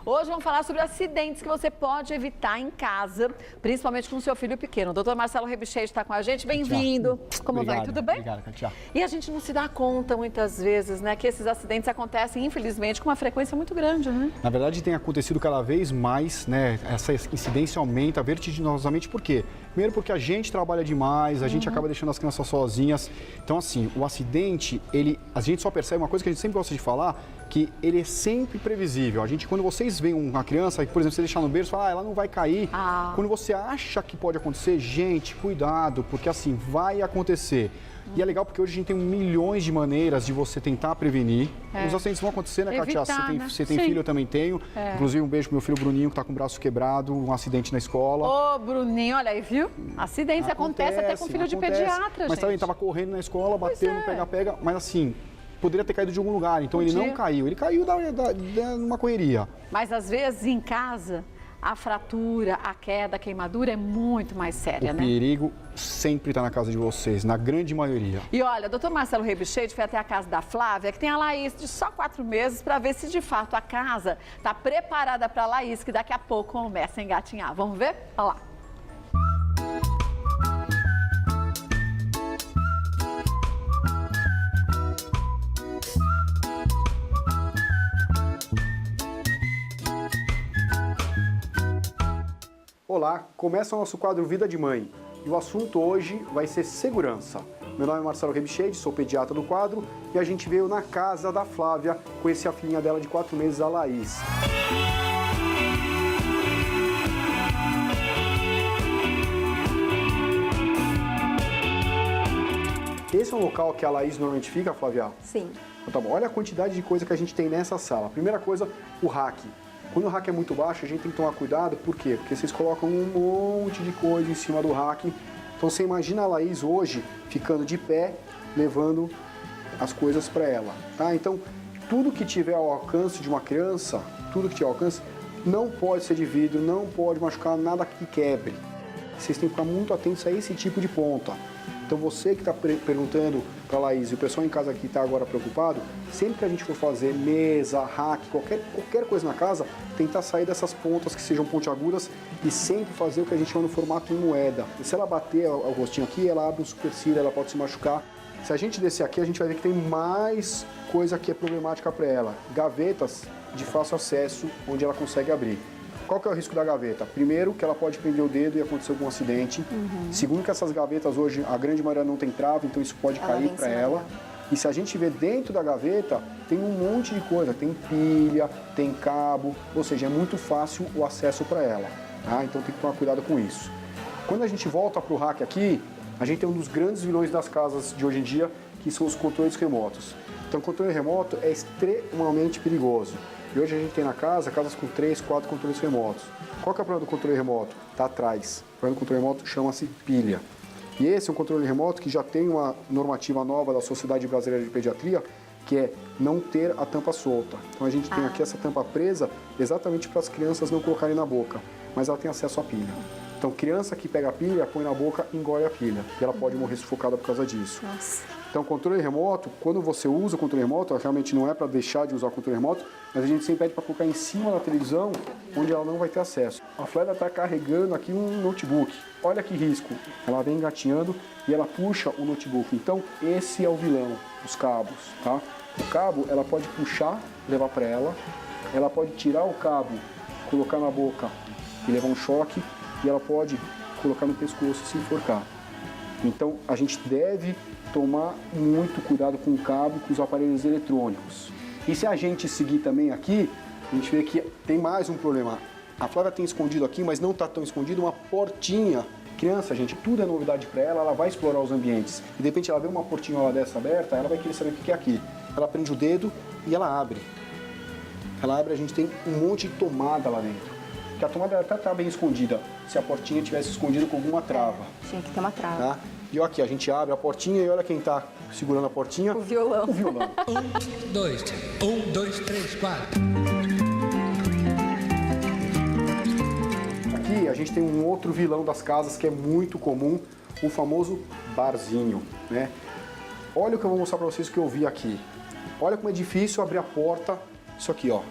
Hoje vamos falar sobre acidentes que você pode evitar em casa, principalmente com o seu filho pequeno. O doutor Marcelo Rebichete está com a gente. Bem-vindo. Como vai? Tudo bem? Obrigado, Katia. E a gente não se dá conta muitas vezes, né, que esses acidentes acontecem, infelizmente, com uma frequência muito grande, né? Na verdade, tem acontecido cada vez mais, né? Essa incidência aumenta vertiginosamente. Por quê? Primeiro porque a gente trabalha demais, a gente acaba deixando as crianças sozinhas. Então, assim, o acidente, a gente só percebe uma coisa que a gente sempre gosta de falar, que ele é sempre previsível. Quando vocês veem uma criança, por exemplo, você deixar no berço, fala, ela não vai cair. Quando você acha que pode acontecer, gente, cuidado, porque assim, vai acontecer. E é legal porque hoje a gente tem milhões de maneiras de você tentar prevenir. Os acidentes vão acontecer, né, Katia? Você tem filho, eu também tenho. Inclusive, um beijo pro meu filho Bruninho, que tá com o braço quebrado, um acidente na escola. Ô, Bruninho, olha aí, viu? Acidentes acontecem até com filho de pediatra, Mas também tava correndo na escola, bateu no pega-pega, mas assim, poderia ter caído de algum lugar. Então ele não caiu, ele caiu numa correria. Mas às vezes em casa, a fratura, a queda, a queimadura é muito mais séria, né? O perigo sempre está na casa de vocês, na grande maioria. E olha, o doutor Marcelo Rebichete foi até a casa da Flávia, que tem a Laís de só 4 meses, para ver se de fato a casa está preparada para a Laís, que daqui a pouco começa a engatinhar. Vamos ver? Olha lá. Olá, começa o nosso quadro Vida de Mãe e o assunto hoje vai ser segurança. Meu nome é Marcelo Rebichete, sou pediatra do quadro e a gente veio na casa da Flávia conhecer a filhinha dela de 4 meses, a Laís. Esse é um local que a Laís normalmente fica, Flávia? Sim. Então, tá bom. Olha a quantidade de coisa que a gente tem nessa sala. Primeira coisa, o rack. Quando o rack é muito baixo, a gente tem que tomar cuidado. Por quê? Porque vocês colocam um monte de coisa em cima do rack. Então você imagina a Laís hoje ficando de pé, levando as coisas para ela, tá? Então, tudo que tiver ao alcance de uma criança, tudo que tiver ao alcance, não pode ser de vidro, não pode machucar nada que quebre. Vocês têm que ficar muito atentos a esse tipo de ponta. Então você que está perguntando para a Laís e o pessoal em casa que está agora preocupado, sempre que a gente for fazer mesa, rack, qualquer coisa na casa, tentar sair dessas pontas que sejam pontiagudas e sempre fazer o que a gente chama no formato em moeda. E se ela bater o rostinho aqui, ela abre um supercílio, ela pode se machucar. Se a gente descer aqui, a gente vai ver que tem mais coisa que é problemática para ela. Gavetas de fácil acesso, onde ela consegue abrir. Qual que é o risco da gaveta? Primeiro, que ela pode prender o dedo e acontecer algum acidente. Segundo, que essas gavetas hoje, a grande maioria não tem trava, então isso pode cair para ela. E se a gente vê dentro da gaveta, tem um monte de coisa. Tem pilha, tem cabo, ou seja, é muito fácil o acesso para ela. Tá? Então tem que tomar cuidado com isso. Quando a gente volta para o rack aqui, a gente tem um dos grandes vilões das casas de hoje em dia, que são os controles remotos. Então o controle remoto é extremamente perigoso. E hoje a gente tem na casa, casas com 3, 4 controles remotos. Qual que é o problema do controle remoto? Está atrás. O problema do controle remoto chama-se pilha. E esse é um controle remoto que já tem uma normativa nova da Sociedade Brasileira de Pediatria, que é não ter a tampa solta. Então a gente tem aqui essa tampa presa exatamente para as crianças não colocarem na boca, mas ela tem acesso à pilha. Então criança que pega a pilha, põe na boca, engole a pilha. E ela pode morrer sufocada por causa disso. Nossa. Então, controle remoto, quando você usa o controle remoto, realmente não é para deixar de usar o controle remoto, mas a gente sempre pede para colocar em cima da televisão, onde ela não vai ter acesso. A Flávia está carregando aqui um notebook. Olha que risco. Ela vem engatinhando e ela puxa o notebook. Então, esse é o vilão, os cabos, tá? O cabo, ela pode puxar, levar para ela pode tirar o cabo, colocar na boca e levar um choque, e ela pode colocar no pescoço e se enforcar. Então, a gente deve tomar muito cuidado com o cabo, com os aparelhos eletrônicos. E se a gente seguir também aqui, a gente vê que tem mais um problema. A Flávia tem escondido aqui, mas não está tão escondido, uma portinha. Criança, gente, tudo é novidade para ela, ela vai explorar os ambientes. E de repente ela vê uma portinha lá dessa aberta, ela vai querer saber o que é aqui. Ela prende o dedo e ela abre. Ela abre, a gente tem um monte de tomada lá dentro. Porque a tomada até está bem escondida, se a portinha tivesse escondida com alguma trava. Tinha que ter uma trava. Tá? E olha aqui, a gente abre a portinha e olha quem está segurando a portinha. O violão. O violão. 1, 2, 3, 4. Aqui a gente tem um outro vilão das casas que é muito comum, o famoso barzinho, né? Olha o que eu vou mostrar para vocês que eu vi aqui. Olha como é difícil abrir a porta, isso aqui, ó.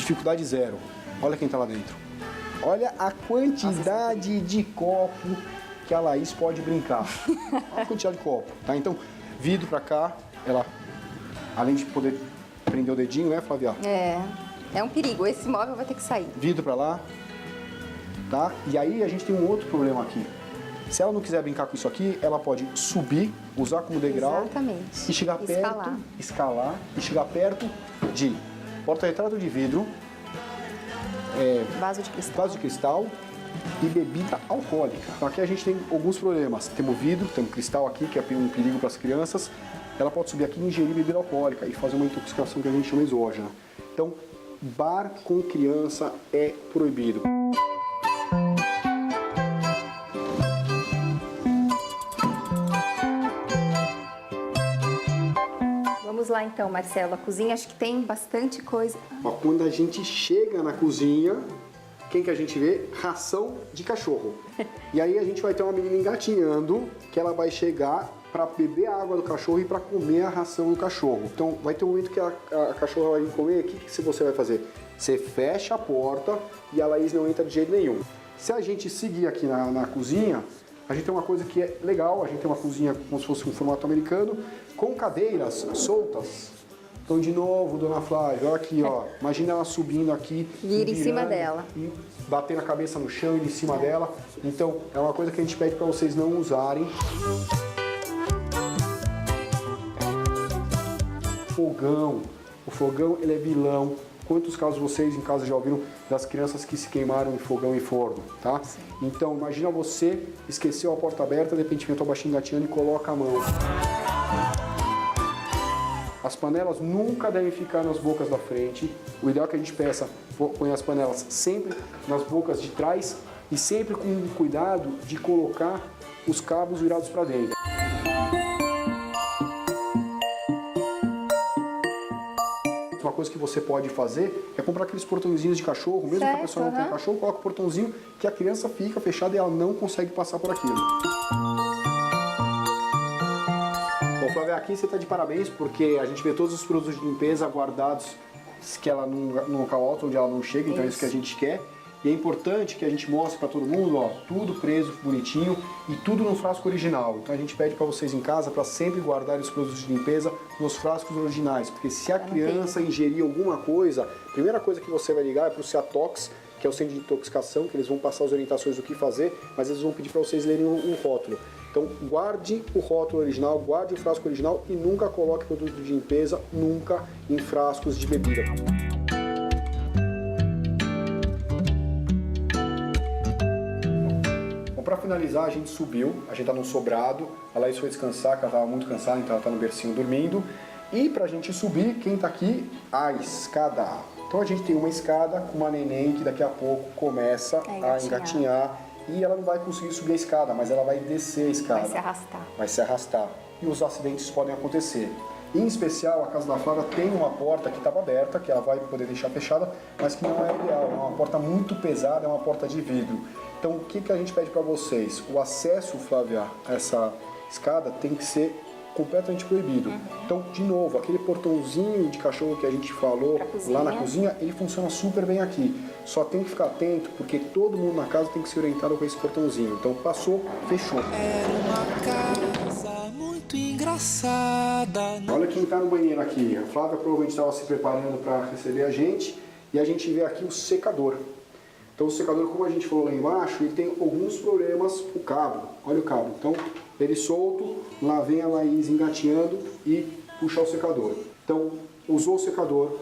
dificuldade zero. Olha quem tá lá dentro. Olha a quantidade de copo que a Laís pode brincar. Olha a quantidade de copo, tá? Então, vidro pra cá, ela, além de poder prender o dedinho, né, Flávia? É um perigo. Esse móvel vai ter que sair. Vidro pra lá, tá? E aí a gente tem um outro problema aqui. Se ela não quiser brincar com isso aqui, ela pode subir, usar como degrau. Exatamente. E chegar perto, escalar e chegar perto de porta-retrato de vidro, Vaso de cristal. vaso de cristal e bebida alcoólica. Então aqui a gente tem alguns problemas. Temos vidro, temos cristal aqui, que é um perigo para as crianças. Ela pode subir aqui e ingerir bebida alcoólica e fazer uma intoxicação que a gente chama exógena. Então, bar com criança é proibido. Vamos lá então, Marcelo. A cozinha acho que tem bastante coisa. Ó, quando a gente chega na cozinha, quem que a gente vê? Ração de cachorro. E aí a gente vai ter uma menina engatinhando, que ela vai chegar para beber a água do cachorro e para comer a ração do cachorro. Então vai ter um momento que a cachorra vai vir comer, o que você vai fazer? Você fecha a porta e a Laís não entra de jeito nenhum. Se a gente seguir aqui na cozinha, a gente tem uma coisa que é legal, a gente tem uma cozinha como se fosse um formato americano, com cadeiras soltas. Então, de novo, dona Flávia, olha aqui, ó. Imagina ela subindo aqui. Vira em cima dela. E batendo a cabeça no chão e em cima dela. Então, é uma coisa que a gente pede para vocês não usarem. Fogão. O fogão, ele é vilão. Quantos casos vocês em casa já ouviram das crianças que se queimaram em fogão e forno, tá? Sim. Então, imagina você esqueceu a porta aberta, de repente vem o baixinho engatinhando e coloca a mão. As panelas nunca devem ficar nas bocas da frente. O ideal é que a gente peça, põe as panelas sempre nas bocas de trás e sempre com cuidado de colocar os cabos virados para dentro. Uma coisa que você pode fazer é comprar aqueles portãozinhos de cachorro, mesmo que a pessoa não tenha cachorro, coloca o portãozinho que a criança fica fechada e ela não consegue passar por aquilo. Bom, Flávia, aqui você está de parabéns porque a gente vê todos os produtos de limpeza guardados que ela num local alto onde ela não chega, então é isso que a gente quer. E é importante que a gente mostre para todo mundo, ó, tudo preso, bonitinho e tudo no frasco original. Então a gente pede para vocês em casa para sempre guardar os produtos de limpeza nos frascos originais, porque se a criança ingerir alguma coisa, a primeira coisa que você vai ligar é para o Ciatox, que é o centro de intoxicação, que eles vão passar as orientações do que fazer, mas eles vão pedir para vocês lerem o rótulo. Então guarde o rótulo original, guarde o frasco original e nunca coloque produto de limpeza, nunca em frascos de bebida. Para finalizar, a gente subiu, a gente tá no sobrado, a Laís foi descansar, que ela estava muito cansada, então ela tá no bercinho dormindo. E pra gente subir, quem tá aqui? A escada. Então a gente tem uma escada com uma neném que daqui a pouco começa a engatinhar e ela não vai conseguir subir a escada, mas ela vai descer a escada. Vai se arrastar. Vai se arrastar. E os acidentes podem acontecer. Em especial, a casa da Flávia tem uma porta que estava aberta, que ela vai poder deixar fechada, mas que não é ideal. É uma porta muito pesada, é uma porta de vidro. Então, o que a gente pede para vocês? O acesso, Flávia, a essa escada tem que ser completamente proibido. Então, de novo, aquele portãozinho de cachorro que a gente falou lá na cozinha, ele funciona super bem aqui. Só tem que ficar atento, porque todo mundo na casa tem que ser orientado com esse portãozinho. Então, passou, fechou. Era uma casa muito engraçada. Olha quem está no banheiro aqui. A Flávia provavelmente estava se preparando para receber a gente. E a gente vê aqui o secador. Então o secador, como a gente falou lá embaixo, ele tem alguns problemas com o cabo. Olha o cabo. Então, ele solto, lá vem a Laís engatinhando e puxa o secador. Então, usou o secador,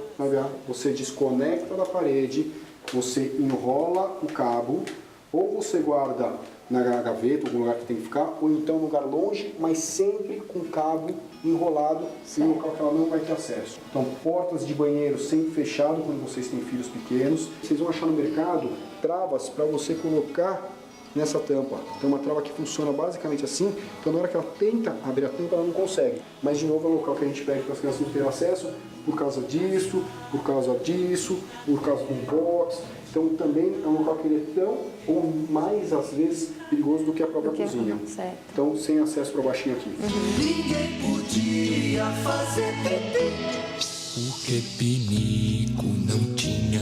você desconecta da parede, você enrola o cabo, ou você guarda na gaveta, algum lugar que tem que ficar, ou então num lugar longe, mas sempre com o cabo enrolado em um local que ela não vai ter acesso. Então, portas de banheiro sempre fechado quando vocês têm filhos pequenos. Vocês vão achar no mercado travas para você colocar nessa tampa. Tem uma trava que funciona basicamente assim, então na hora que ela tenta abrir a tampa, ela não consegue. Mas de novo é um local que a gente pede para as crianças não terem acesso por causa disso, por causa do box. Então também é um local que ele é tão ou mais às vezes perigoso do que a própria cozinha. Certo. Então sem acesso para baixinho aqui. Ninguém podia fazer pipi, Porque Pinico não tinha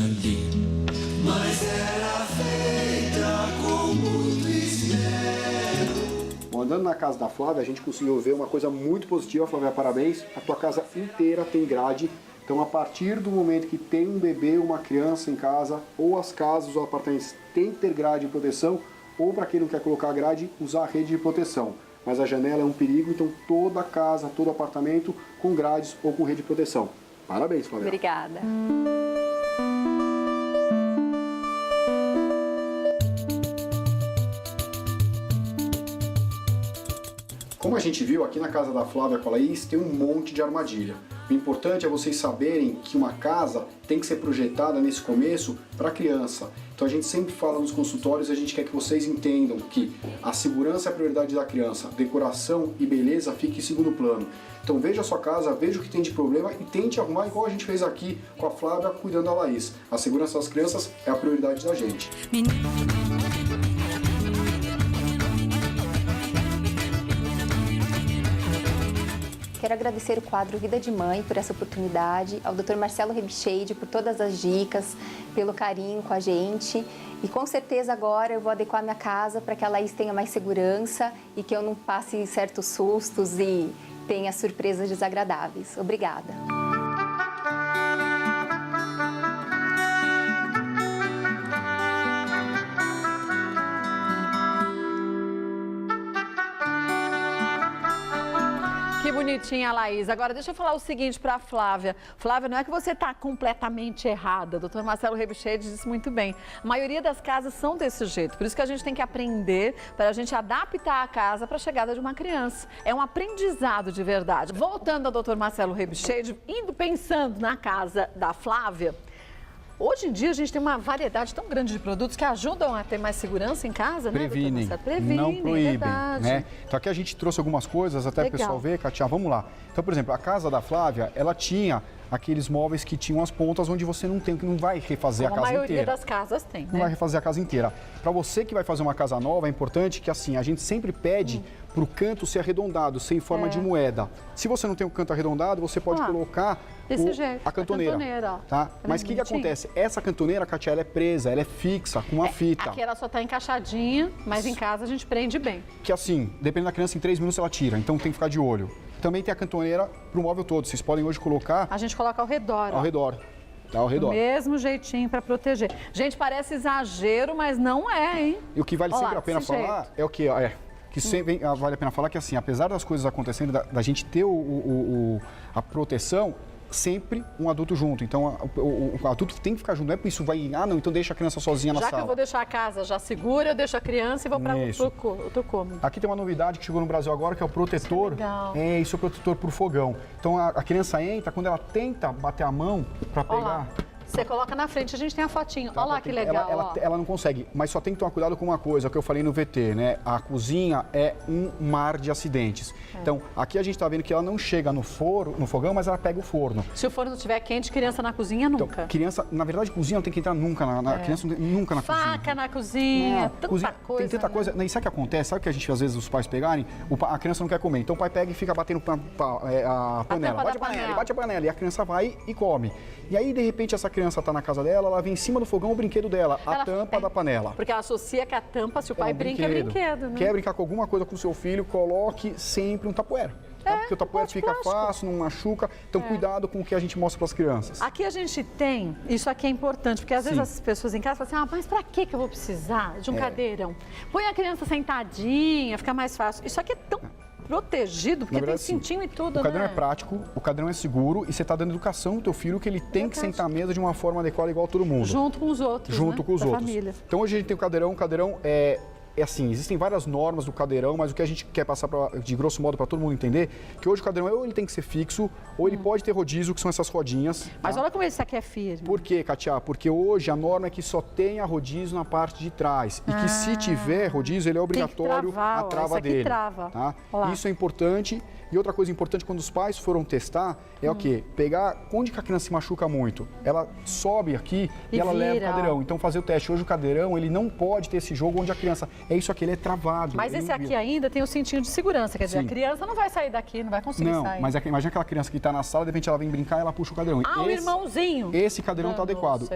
Chegando na casa da Flávia, a gente conseguiu ver uma coisa muito positiva. Flávia, parabéns. A tua casa inteira tem grade. Então, a partir do momento que tem um bebê ou uma criança em casa, ou as casas ou apartamentos têm que ter grade de proteção, ou para quem não quer colocar grade, usar a rede de proteção. Mas a janela é um perigo, então toda casa, todo apartamento com grades ou com rede de proteção. Parabéns, Flávia. Obrigada. Como a gente viu aqui na casa da Flávia com a Laís, tem um monte de armadilha. O importante é vocês saberem que uma casa tem que ser projetada nesse começo para criança. Então a gente sempre fala nos consultórios, a gente quer que vocês entendam que a segurança é a prioridade da criança, decoração e beleza fica em segundo plano. Então veja a sua casa, veja o que tem de problema e tente arrumar igual a gente fez aqui com a Flávia cuidando da Laís. A segurança das crianças é a prioridade da gente. Quero agradecer o quadro Vida de Mãe por essa oportunidade, ao Dr. Marcelo Rebicheide por todas as dicas, pelo carinho com a gente. E com certeza agora eu vou adequar minha casa para que a Laís tenha mais segurança e que eu não passe certos sustos e tenha surpresas desagradáveis. Obrigada. Que bonitinha a Laís. Agora, deixa eu falar o seguinte para a Flávia. Flávia, não é que você está completamente errada. O doutor Marcelo Rebicheide disse muito bem. A maioria das casas são desse jeito. Por isso que a gente tem que aprender para a gente adaptar a casa para a chegada de uma criança. É um aprendizado de verdade. Voltando ao doutor Marcelo Rebicheide, pensando na casa da Flávia, hoje em dia a gente tem uma variedade tão grande de produtos que ajudam a ter mais segurança em casa, Previnem, né, doutor Marcelo? não proíbem, verdade. né? Então aqui a gente trouxe algumas coisas até o pessoal ver, Katia, vamos lá. Então, por exemplo, a casa da Flávia, ela tinha aqueles móveis que tinham as pontas onde você não vai refazer a casa inteira. A maioria das casas tem, né? Não vai refazer a casa inteira. Para você que vai fazer uma casa nova, é importante que assim, a gente sempre pede para o canto ser arredondado, ser em forma de moeda. Se você não tem o canto arredondado, você pode colocar a cantoneira. Ó. Tá? Mas o que acontece? Essa cantoneira, Katia, ela é presa, ela é fixa, com uma fita. Aqui ela só está encaixadinha, mas em casa a gente prende bem. Que assim, dependendo da criança, em 3 minutos ela tira, então tem que ficar de olho. Também tem a cantoneira para o móvel todo. Vocês podem hoje colocar... A gente coloca ao redor. Ao redor. Tá ao redor. Do mesmo jeitinho para proteger. Gente, parece exagero, mas não é, hein? E o que vale sempre a pena falar é o quê? Que sempre vale a pena falar que assim, apesar das coisas acontecendo, da gente ter a proteção, sempre um adulto junto. Então, o adulto tem que ficar junto. Não é por isso não, então deixa a criança sozinha na sala. Já que eu vou deixar a casa já segura, eu deixo a criança e vou para outro cômodo. Aqui tem uma novidade que chegou no Brasil agora, que é o protetor. Legal. Isso é o protetor para o fogão. Então, a criança entra, quando ela tenta bater a mão para pegar... Você coloca na frente, a gente tem a fotinho. Olha lá que legal. Ela não consegue, mas só tem que tomar cuidado com uma coisa, que eu falei no VT, né? A cozinha é um mar de acidentes. Então, aqui a gente está vendo que ela não chega no fogão, mas ela pega o forno. Se o forno estiver quente, criança na cozinha, nunca. Então, criança, na verdade, cozinha não tem que entrar nunca. Criança não tem, nunca na cozinha. Faca na cozinha, tanta coisa. Tem tanta coisa. E sabe o que acontece? Sabe o que a gente, às vezes, os pais pegarem? A criança não quer comer. Então, o pai pega e fica batendo a panela. Bate a panela. E a criança vai e come. E aí, de repente, essa criança está na casa dela, ela vem em cima do fogão o brinquedo dela, a tampa da panela. Porque ela associa que a tampa, se o pai brinca, é brinquedo, né? Quer brincar com alguma coisa com o seu filho, coloque sempre um tapoeira. Porque o tapoeira fica fácil, não machuca. Então, cuidado com o que a gente mostra para as crianças. Aqui a gente tem, isso aqui é importante, porque às vezes as pessoas em casa falam assim, mas para que eu vou precisar de um cadeirão? Põe a criança sentadinha, fica mais fácil. Isso aqui é tão protegido, porque verdade, tem cintinho e tudo, o cadeirão é prático, o cadeirão é seguro e você está dando educação ao teu filho que ele tem que sentar à mesa de uma forma adequada igual a todo mundo. Junto com os outros, Junto com os outros. Família. Então hoje a gente tem o cadeirão é assim, existem várias normas do cadeirão, mas o que a gente quer passar de grosso modo para todo mundo entender, que hoje o cadeirão ou ele tem que ser fixo, ou ele pode ter rodízio, que são essas rodinhas. Mas olha como esse aqui é firme. Por quê, Katia? Porque hoje a norma é que só tenha rodízio na parte de trás. E que se tiver rodízio, ele é obrigatório a trava dele. Trava. Tá? Isso é importante. E outra coisa importante, quando os pais foram testar, é o quê? Pegar onde que a criança se machuca muito. Ela sobe aqui e ela leva o cadeirão. Então, fazer o teste. Hoje o cadeirão, ele não pode ter esse jogo onde a criança... É isso aqui, ele é travado. Mas esse aqui ainda tem o cintinho de segurança. Quer dizer, a criança não vai sair daqui, não vai conseguir sair. Não, mas imagina aquela criança que está na sala, de repente ela vem brincar e ela puxa o cadeirão. O irmãozinho. Esse cadeirão está adequado.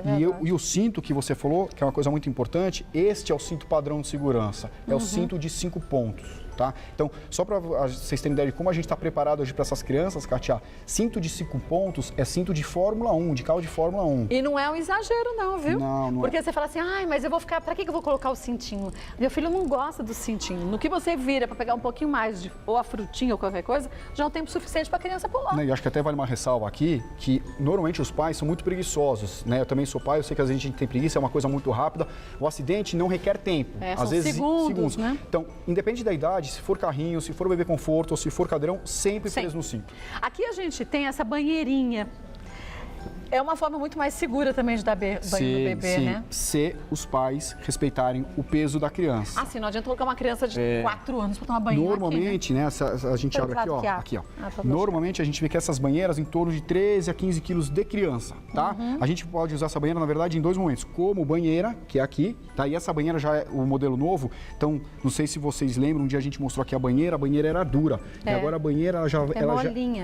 E o cinto que você falou, que é uma coisa muito importante, este é o cinto padrão de segurança. É o cinto de 5 pontos. tá? Então, só para vocês terem ideia de como a gente está preparado hoje para essas crianças, Kátia, cinto de 5 pontos é cinto de Fórmula 1, de carro de Fórmula 1. E não é um exagero não, viu? Não Porque você fala assim, ai, mas eu vou ficar, pra que eu vou colocar o cintinho? Meu filho não gosta do cintinho. No que você vira para pegar um pouquinho mais, ou a frutinha ou qualquer coisa, já é um tempo suficiente para a criança pular. E acho que até vale uma ressalva aqui, que normalmente os pais são muito preguiçosos, né? Eu também sou pai, eu sei que às vezes a gente tem preguiça, é uma coisa muito rápida. O acidente não requer tempo. Às vezes segundos, né? Então, independente da idade, se for carrinho, se for bebê conforto ou se for cadeirão, sempre preso no cinto. Aqui a gente tem essa banheirinha. É uma forma muito mais segura também de dar banho no bebê, né? Se os pais respeitarem o peso da criança. Assim, não adianta colocar uma criança de 4 anos para tomar banho Normalmente, aqui, né? A gente abre aqui, ó. Aqui, ó. Normalmente a gente vê que essas banheiras em torno de 13 a 15 quilos de criança, tá? A gente pode usar essa banheira, na verdade, em 2 momentos. Como banheira, que é aqui, tá? E essa banheira já é o modelo novo. Então, não sei se vocês lembram, um dia a gente mostrou aqui a banheira era dura. E agora a banheira, ela já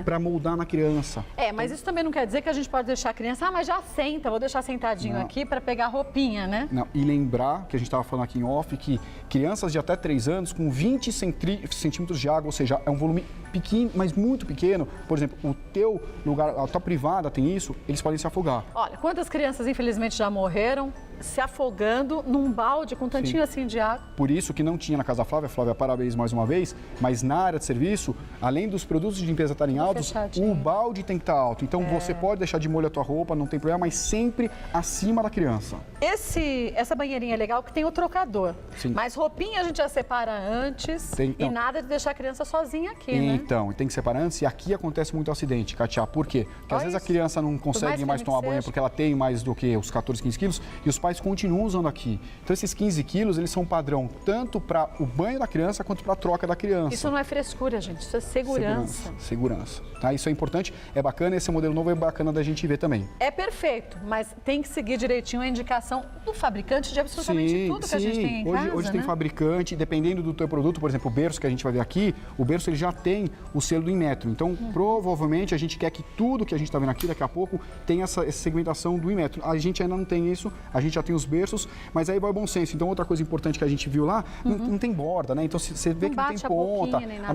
para moldar na criança. Mas isso também não quer dizer que a gente pode deixar a criança, mas já senta, vou deixar sentadinho aqui para pegar a roupinha, né? Não, e lembrar, que a gente estava falando aqui em off, que crianças de até 3 anos com 20 centímetros de água, ou seja, é um volume pequeno, mas muito pequeno. Por exemplo, o teu lugar, a tua privada tem isso, eles podem se afogar. Olha, quantas crianças infelizmente já morreram se afogando num balde com tantinho assim de água? Por isso que não tinha na Casa Flávia, Flávia, parabéns mais uma vez, mas na área de serviço, além dos produtos de limpeza estarem altos, o balde tem que estar alto. Então você pode deixar de molho a tua roupa, não tem problema, mas sempre acima da criança. Essa banheirinha é legal que tem o trocador. Sim. Mas roupinha a gente já separa antes e nada de deixar a criança sozinha aqui, né? Então, tem que separar antes e aqui acontece muito acidente, Kátia. Por quê? Porque às vezes a criança não consegue mais tomar banho porque ela tem mais do que os 14, 15 quilos e os pais continuam usando aqui. Então esses 15 quilos, eles são padrão tanto para o banho da criança quanto para a troca da criança. Isso não é frescura, gente, isso é segurança. Segurança. Tá? Isso é importante, é bacana, esse modelo novo é bacana da gente ver também. É perfeito, mas tem que seguir direitinho a indicação do fabricante de absolutamente tudo que a gente tem em casa, Hoje tem fabricante, dependendo do teu produto, por exemplo, o berço que a gente vai ver aqui, o berço ele já tem o selo do Inmetro. Então, provavelmente, a gente quer que tudo que a gente está vendo aqui daqui a pouco tenha essa segmentação do Inmetro. A gente ainda não tem isso, a gente já tem os berços, mas aí vai o bom senso. Então, outra coisa importante que a gente viu lá, não tem borda, né? Então, você vê que não tem ponta, a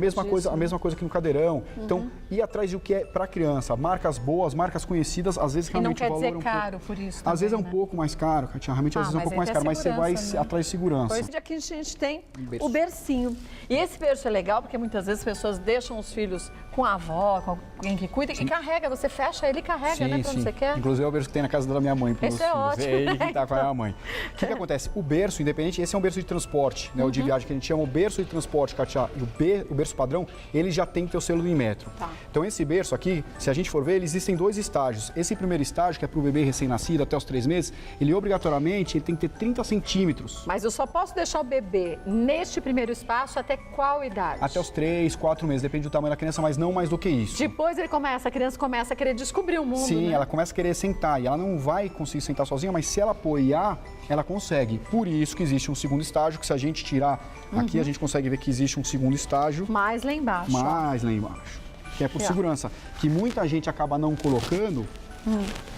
mesma coisa que no cadeirão. Então, ir atrás do que é para criança, marcas boas, marcas conhecidas, às vezes realmente o valor é um pouco... caro por isso também, às vezes é um pouco mais caro, Kátia, realmente às vezes é um pouco mais caro, mas você vai atrás de segurança. Pois aqui a gente tem o bercinho. E esse berço é legal porque muitas vezes as pessoas deixam os filhos com a avó, com alguém que cuida e carrega, você fecha ele e carrega, né, pra onde você quer. Inclusive é o berço que tem na casa da minha mãe. Isso é ótimo. É ele que tá com a minha mãe. O que acontece? O berço, independente, esse é um berço de transporte, né, o de viagem que a gente chama o berço de transporte, Kátia, e o berço padrão, ele já tem que ter o selo do Inmetro. Tá. Então esse berço aqui, se a gente for ver, existem 2 estágios. Esse primeiro estágio, que é para o bebê recém-nascido até os 3 meses, ele obrigatoriamente ele tem que ter 30 centímetros. Mas eu só posso deixar o bebê neste primeiro espaço até qual idade? Até os 3, 4 meses, depende do tamanho da criança, mas não mais do que isso. Depois a criança começa a querer descobrir o mundo, Sim, né? ela começa a querer sentar e ela não vai conseguir sentar sozinha, mas se ela apoiar, ela consegue. Por isso que existe um segundo estágio, que se a gente tirar aqui, a gente consegue ver que existe um segundo estágio. Mais lá embaixo. Mais lá embaixo. Que é por segurança. Que muita gente acaba não colocando.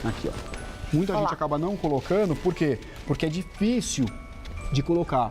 Aqui, ó. Muita gente acaba não colocando, por quê? Porque é difícil de colocar.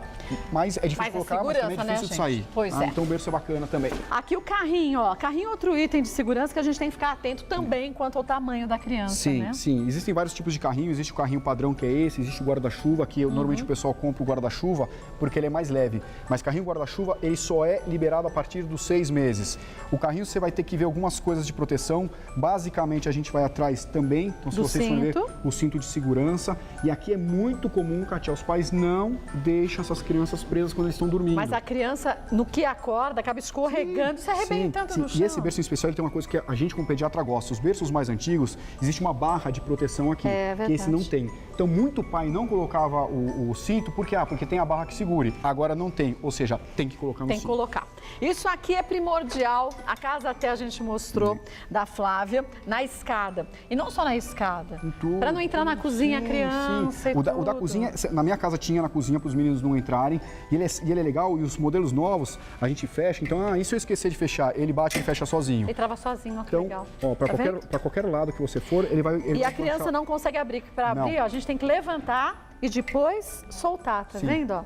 Mas é difícil de colocar, mas também é difícil de sair. Pois é. Então o berço é bacana também. Aqui o carrinho, ó. Carrinho é outro item de segurança que a gente tem que ficar atento também quanto ao tamanho da criança, né? Sim. Existem vários tipos de carrinho. Existe o carrinho padrão, que é esse. Existe o guarda-chuva, que normalmente o pessoal compra o guarda-chuva porque ele é mais leve. Mas carrinho guarda-chuva, ele só é liberado a partir dos 6 meses. O carrinho você vai ter que ver algumas coisas de proteção. Basicamente, a gente vai atrás também. Então, se vocês forem ver, o cinto de segurança. E aqui é muito comum, Kátia, os pais não deixam essas crianças presas quando eles estão dormindo. Mas a criança, no que acorda, acaba escorregando, se arrebentando no chão. E esse berço em especial, ele tem uma coisa que a gente como pediatra gosta. Os berços mais antigos, existe uma barra de proteção aqui, que esse não tem. Então, muito pai não colocava o cinto, porque tem a barra que segure. Agora não tem, ou seja, tem que colocar no cinto. Tem que colocar. Isso aqui é primordial. A casa até a gente mostrou da Flávia, na escada. E não só na escada, para não entrar na cozinha a criança e o da cozinha, na minha casa tinha na cozinha para os meninos não entrarem. E ele é legal, e os modelos novos a gente fecha. Então, isso eu esqueci de fechar, ele bate e fecha sozinho. Ele trava sozinho, ó, que então, legal. Ó, para qualquer lado que você for, ele vai... E a criança não consegue abrir, para abrir, ó, a gente tem que levantar e depois soltar, tá vendo, ó?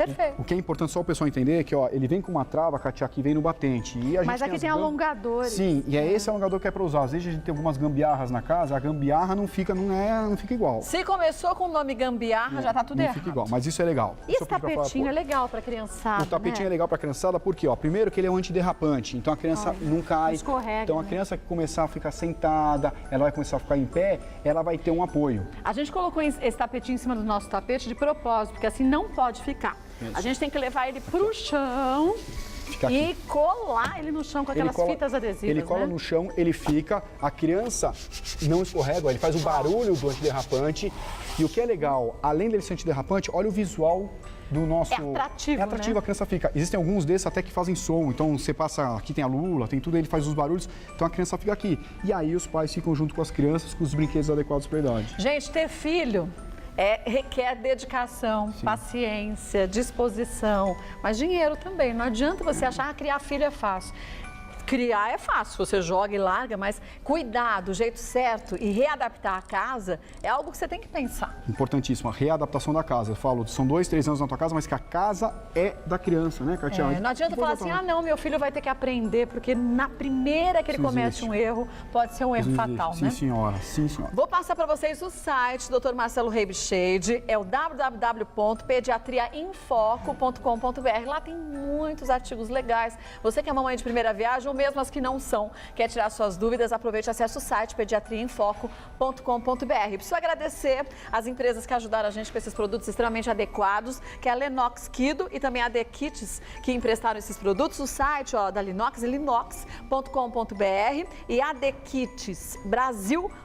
Perfeito. O que é importante só o pessoal entender é que, ó, ele vem com uma trava, Katia, que vem no batente. E a Mas gente aqui tem as alongadores. Sim, e é esse alongador que é para usar. Às vezes a gente tem algumas gambiarras na casa, a gambiarra não fica igual. Se começou com o nome gambiarra, já tá tudo errado. Não fica igual, mas isso é legal. E esse tapetinho é legal para criançada, O tapetinho é né? legal para criançada porque, ó, primeiro que ele é um antiderrapante, então a criança não cai. Escorrega, Então a né? criança que começar a ficar sentada, ela vai começar a ficar em pé, ela vai ter um apoio. A gente colocou esse tapetinho em cima do nosso tapete de propósito, porque assim não pode ficar. Isso. A gente tem que levar ele pro chão Fica e aqui. colar ele no chão com aquelas fitas adesivas, Ele cola né? no chão, ele fica, a criança não escorrega, ó, ele faz o barulho do antiderrapante. E o que é legal, além dele ser antiderrapante, olha o visual do nosso... É atrativo, É atrativo, né? a criança fica. Existem alguns desses até que fazem som, então você passa, aqui tem a lula, tem tudo, ele faz os barulhos, então a criança fica aqui. E aí os pais ficam junto com as crianças, com os brinquedos adequados para a idade. Gente, ter filho requer dedicação, paciência, disposição, mas dinheiro também. Não adianta você achar que criar filho é fácil. Criar é fácil, você joga e larga, mas cuidar do jeito certo e readaptar a casa é algo que você tem que pensar. Importantíssimo, a readaptação da casa. Eu falo, são 2, 3 anos na tua casa, mas que a casa é da criança, né, Katia? Não adianta falar assim, não, meu filho vai ter que aprender, porque na primeira que ele comete um erro, pode ser um erro fatal, sim, né? Senhora, sim, senhora. Vou passar para vocês o site do Dr. Marcelo Rebichade, é o www.pediatriainfoco.com.br. Lá tem muitos artigos legais. Você que é mamãe de primeira viagem, ou mesmo as que não são, quer tirar suas dúvidas, aproveite e acesse o site pediatriainfoco.com.br. Preciso agradecer as empresas que ajudaram a gente com esses produtos extremamente adequados, que é a Lenox Kido e também a The Kits, que emprestaram esses produtos. O site da Linox é linox.com.br e a The Kits Brasil.com.br.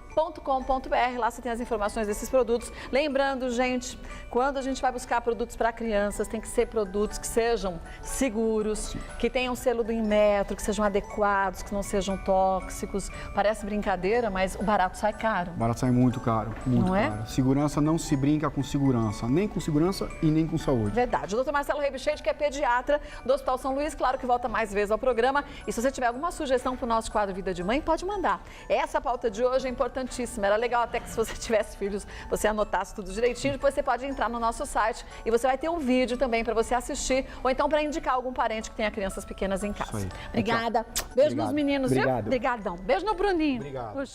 Lá você tem as informações desses produtos. Lembrando, gente, quando a gente vai buscar produtos para crianças, tem que ser produtos que sejam seguros, que tenham selo do Inmetro, que sejam adequados, que não sejam tóxicos. Parece brincadeira, mas o barato sai caro. O barato sai muito caro, muito Não é? caro. Segurança não se brinca com segurança, nem com segurança e nem com saúde. Verdade. O Dr. Marcelo Rebichade, que é pediatra do Hospital São Luís, claro que volta mais vezes ao programa. E se você tiver alguma sugestão para o nosso quadro Vida de Mãe, pode mandar. Essa pauta de hoje é importantíssima. Era legal até que se você tivesse filhos, você anotasse tudo direitinho. Depois você pode entrar no nosso site e você vai ter um vídeo também para você assistir ou então para indicar algum parente que tenha crianças pequenas em casa. Isso aí. Obrigada. Beijo Obrigado. nos meninos, Obrigado. viu? Obrigadão. Beijo no Bruninho. Obrigado.